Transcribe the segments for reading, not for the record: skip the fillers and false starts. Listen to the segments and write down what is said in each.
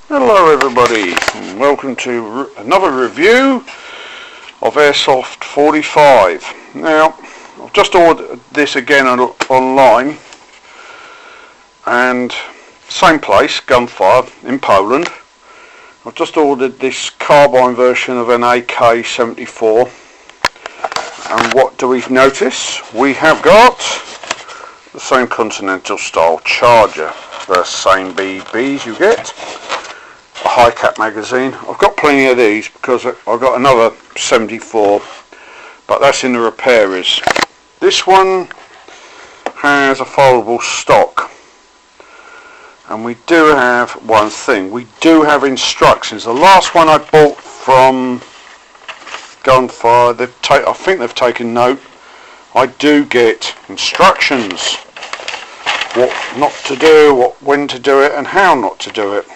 Hello everybody, and welcome to another review of Airsoft 45. Now, I've just ordered this again online, and same place, Gunfire in Poland. I've just ordered this carbine version of an AK-74, and what do we notice? We have got the same Continental style charger, the same BBs you get. A high cap magazine. I've got plenty of these because I've got another 74, but that's in the repairers. This one has a foldable stock, and we do have one thing. We do have instructions. The last one I bought from Gunfire, I think they've taken note. I do get instructions, what not to do, when to do it, and how not to do it.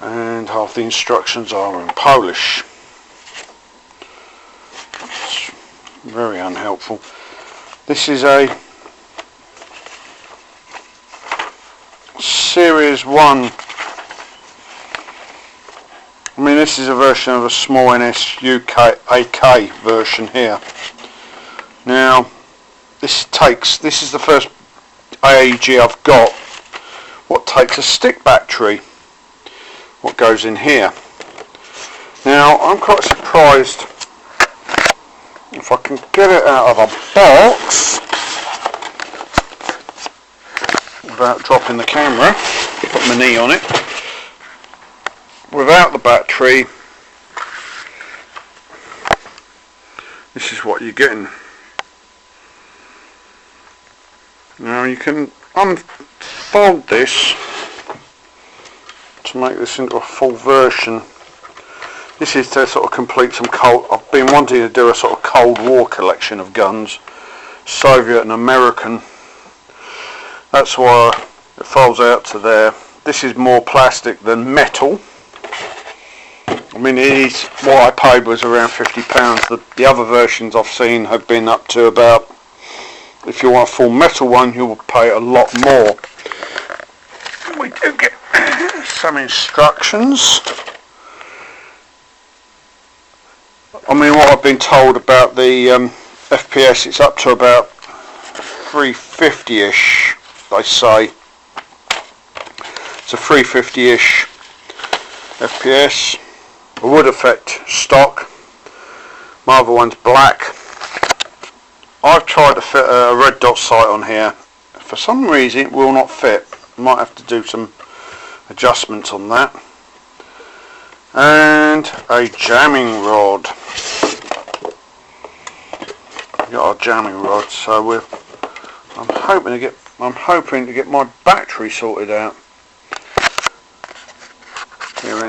And half the instructions are in Polish. It's very unhelpful. This is a Series 1. I mean, this is a version of a small NS UK AK version here. Now, this is the first AEG I've got what takes a stick battery. What goes in here. Now, I'm quite surprised if I can get it out of a box without dropping the camera. Put my knee on it. Without the battery, this is what you're getting. Now you can unfold this to make this into a full version. This is to sort of complete some I've been wanting to do a sort of Cold War collection of guns, Soviet and American. That's why it folds out to there. This is more plastic than metal. I mean, what I paid was around £50. The other versions I've seen have been up to about, if you want a full metal one, you'll pay a lot more. We do get some instructions. I mean, what I've been told about the FPS, it's up to about 350-ish, they say. It's a 350-ish FPS. A wood effect stock. My other one's black. I've tried to fit a red dot sight on here. For some reason it will not fit. Might have to do some adjustments on that. And a jamming rod. Got our jamming rod, so I'm hoping to get my battery sorted out. Here,